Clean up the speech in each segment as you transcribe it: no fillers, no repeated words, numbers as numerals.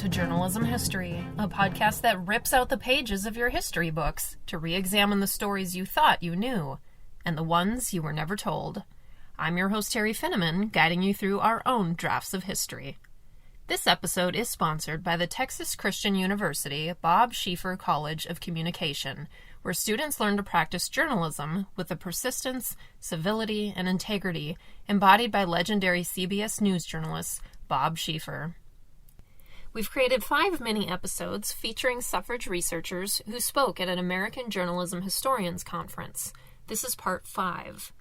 to Journalism History, a podcast that rips out the pages of your history books to re-examine the stories you thought you knew, and the ones you were never told. I'm your host, Terry Finneman, guiding you through our own drafts of history. This episode is sponsored by the Texas Christian University Bob Schieffer College of Communication, where students learn to practice journalism with the persistence, civility, and integrity embodied by legendary CBS News journalist Bob Schieffer. We've created 5 mini-episodes featuring suffrage researchers who spoke at an American Journalism Historians Conference. This is part 5.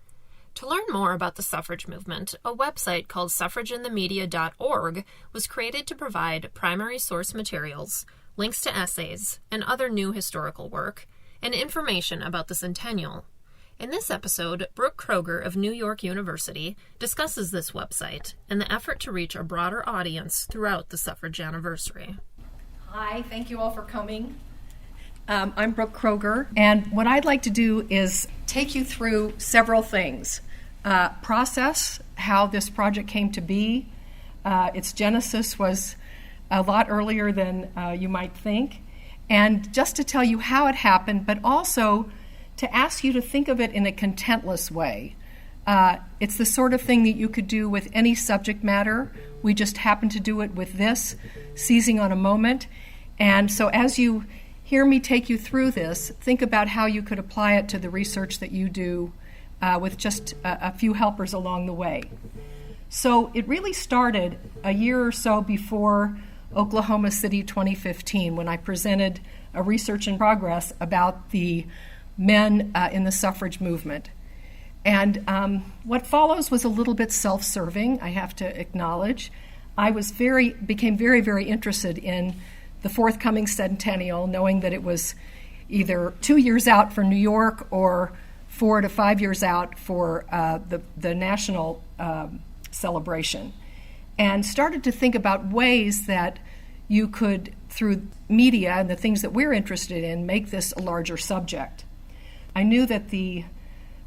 To learn more about the suffrage movement, a website called suffrageinthemedia.org was created to provide primary source materials, links to essays, and other new historical work, and information about the centennial. In this episode, Brooke Kroger of New York University discusses this website and the effort to reach a broader audience throughout the suffrage anniversary. Hi, thank you all for coming. I'm Brooke Kroger, and what I'd like to do is take you through several things. Process how this project came to be. Its genesis was a lot earlier than you might think. And just to tell you how it happened, but also to ask you to think of it in a contentless way. It's the sort of thing that you could do with any subject matter. We just happen to do it with this, seizing on a moment. And so as you hear me take you through this, think about how you could apply it to the research that you do with just a few helpers along the way. So it really started a year or so before Oklahoma City 2015, when I presented a research in progress about the men in the suffrage movement. And what follows was a little bit self-serving, I have to acknowledge. I became very, very interested in the forthcoming centennial, knowing that it was either 2 years out for New York or 4 to 5 years out for the national celebration, and started to think about ways that you could, through media and the things that we're interested in, make this a larger subject. I knew that the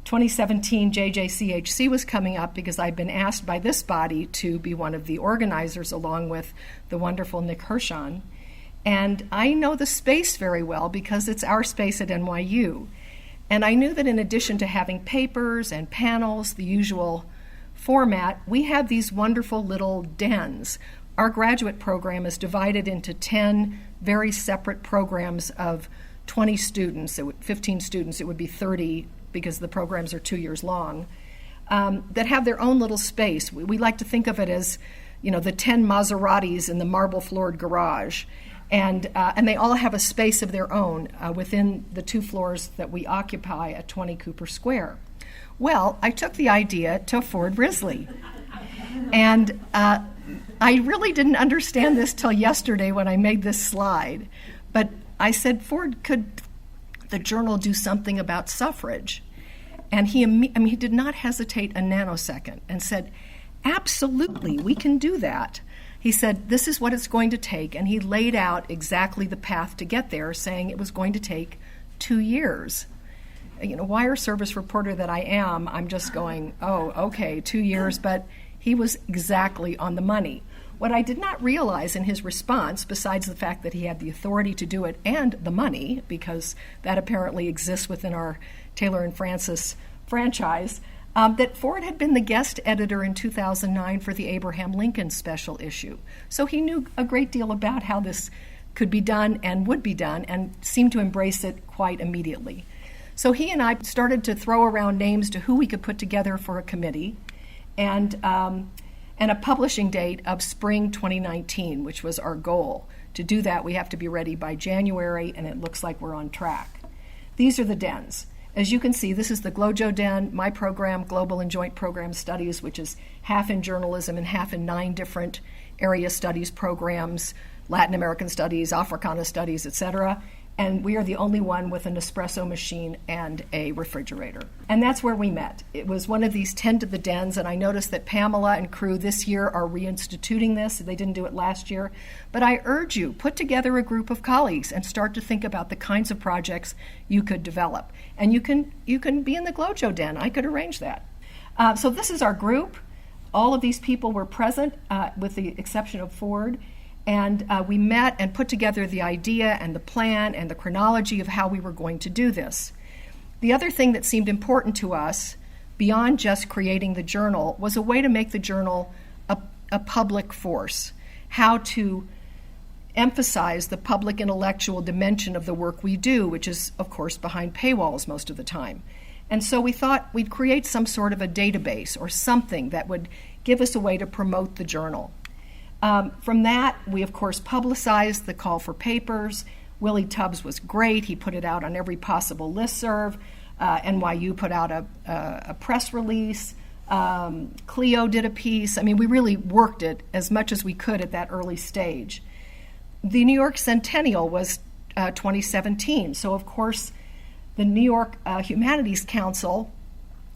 2017 JJCHC was coming up because I'd been asked by this body to be one of the organizers along with the wonderful Nick Hirshon. And I know the space very well because it's our space at NYU. And I knew that in addition to having papers and panels, the usual format, we have these wonderful little dens. Our graduate program is divided into 10 very separate programs of 20 students, 15 students, it would be 30 because the programs are 2 years long, that have their own little space. We like to think of it as, the 10 Maseratis in the marble-floored garage. And they all have a space of their own within the 2 floors that we occupy at 20 Cooper Square. Well, I took the idea to Ford Risley. And I really didn't understand this till yesterday when I made this slide. But I said, Ford, could the journal do something about suffrage? And he did not hesitate a nanosecond and said, absolutely, we can do that. He said, this is what it's going to take, and he laid out exactly the path to get there, saying it was going to take 2 years. Wire service reporter that I am, I'm just going, oh, okay, 2 years, but he was exactly on the money. What I did not realize in his response, besides the fact that he had the authority to do it and the money, because that apparently exists within our Taylor and Francis franchise, that Ford had been the guest editor in 2009 for the Abraham Lincoln special issue. So he knew a great deal about how this could be done and would be done, and seemed to embrace it quite immediately. So he and I started to throw around names to who we could put together for a committee, and a publishing date of spring 2019, which was our goal. To do that, we have to be ready by January, and it looks like we're on track. These are the dens. As you can see, this is the GLOJO Den, my program, Global and Joint Program Studies, which is half in journalism and half in 9 different area studies programs, Latin American studies, Africana studies, etc. And we are the only one with an espresso machine and a refrigerator. And that's where we met. It was one of these 10 to the dens, and I noticed that Pamela and crew this year are reinstituting this. They didn't do it last year. But I urge you, put together a group of colleagues and start to think about the kinds of projects you could develop. And you can be in the GLOJO Den. I could arrange that. So this is our group. All of these people were present, with the exception of Ford. And we met and put together the idea and the plan and the chronology of how we were going to do this. The other thing that seemed important to us, beyond just creating the journal, was a way to make the journal a public force, how to emphasize the public intellectual dimension of the work we do, which is, of course, behind paywalls most of the time. And so we thought we'd create some sort of a database or something that would give us a way to promote the journal. From that, we, of course, publicized the call for papers. Willie Tubbs was great. He put it out on every possible listserv. NYU put out a press release. Clio did a piece. I mean, we really worked it as much as we could at that early stage. The New York Centennial was 2017. So, of course, the New York Humanities Council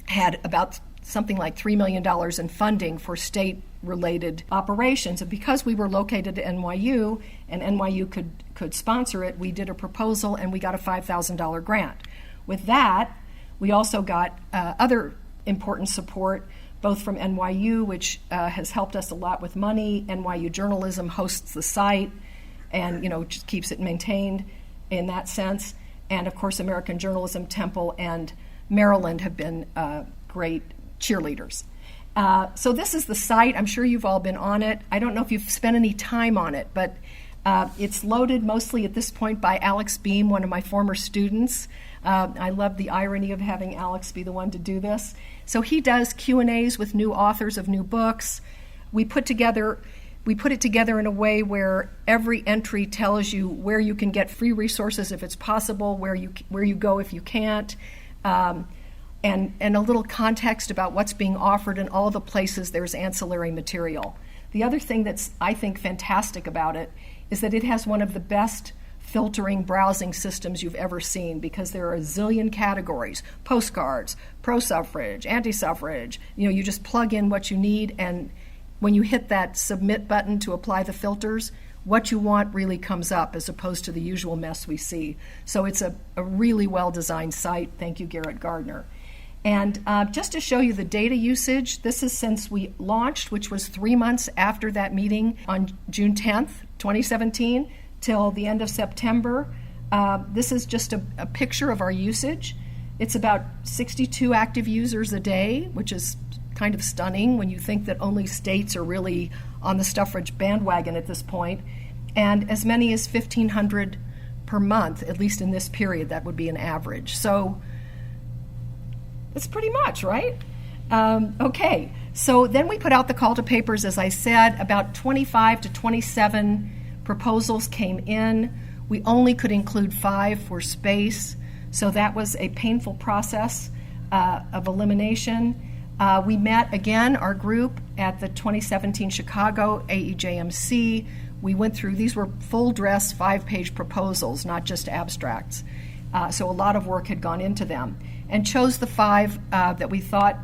had about something like $3 million in funding for state-related operations. And because we were located at NYU and NYU could sponsor it, we did a proposal and we got a $5,000 grant. With that, we also got other important support, both from NYU, which has helped us a lot with money. NYU Journalism hosts the site and, just keeps it maintained in that sense. And, of course, American Journalism Temple and Maryland have been great cheerleaders. So this is the site. I'm sure you've all been on it. I don't know if you've spent any time on it, but it's loaded mostly at this point by Alex Beam, one of my former students. I love the irony of having Alex be the one to do this. So he does Q&As with new authors of new books. We put it together in a way where every entry tells you where you can get free resources if it's possible, where you go if you can't, and a little context about what's being offered in all the places there's ancillary material. The other thing that's, I think, fantastic about it is that it has one of the best filtering browsing systems you've ever seen, because there are a zillion categories: postcards, pro-suffrage, anti-suffrage. You just plug in what you need, and when you hit that submit button to apply the filters, what you want really comes up as opposed to the usual mess we see. So it's a really well-designed site. Thank you, Garrett Gardner. And just to show you the data usage, this is since we launched, which was 3 months after that meeting on June 10th, 2017, till the end of September. This is just a picture of our usage. It's about 62 active users a day, which is kind of stunning when you think that only states are really on the suffrage bandwagon at this point, and as many as 1,500 per month, at least in this period. That would be an average. So it's pretty much, right? Okay, so then we put out the call to papers, as I said. About 25 to 27 proposals came in. We only could include 5 for space, so that was a painful process of elimination. We met again, our group, at the 2017 Chicago AEJMC. We went through, these were full dress 5-page proposals, not just abstracts. So a lot of work had gone into them, and chose the 5 that we thought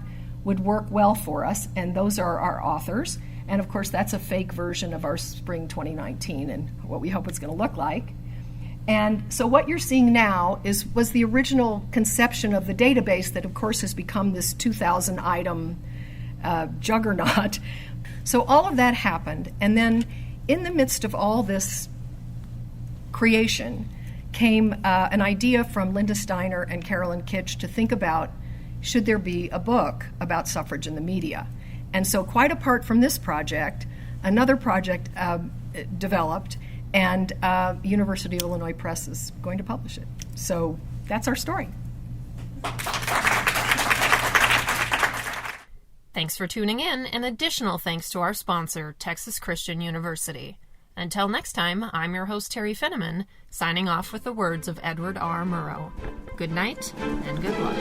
would work well for us, and those are our authors. And of course, that's a fake version of our spring 2019 and what we hope it's going to look like. And so what you're seeing now was the original conception of the database that, of course, has become this 2,000-item juggernaut. So all of that happened. And then in the midst of all this creation came an idea from Linda Steiner and Carolyn Kitsch to think about, should there be a book about suffrage in the media? And so quite apart from this project, another project developed, and University of Illinois Press is going to publish it. So that's our story. Thanks for tuning in, and additional thanks to our sponsor, Texas Christian University. Until next time, I'm your host, Terry Finneman, signing off with the words of Edward R. Murrow. Good night, and good luck.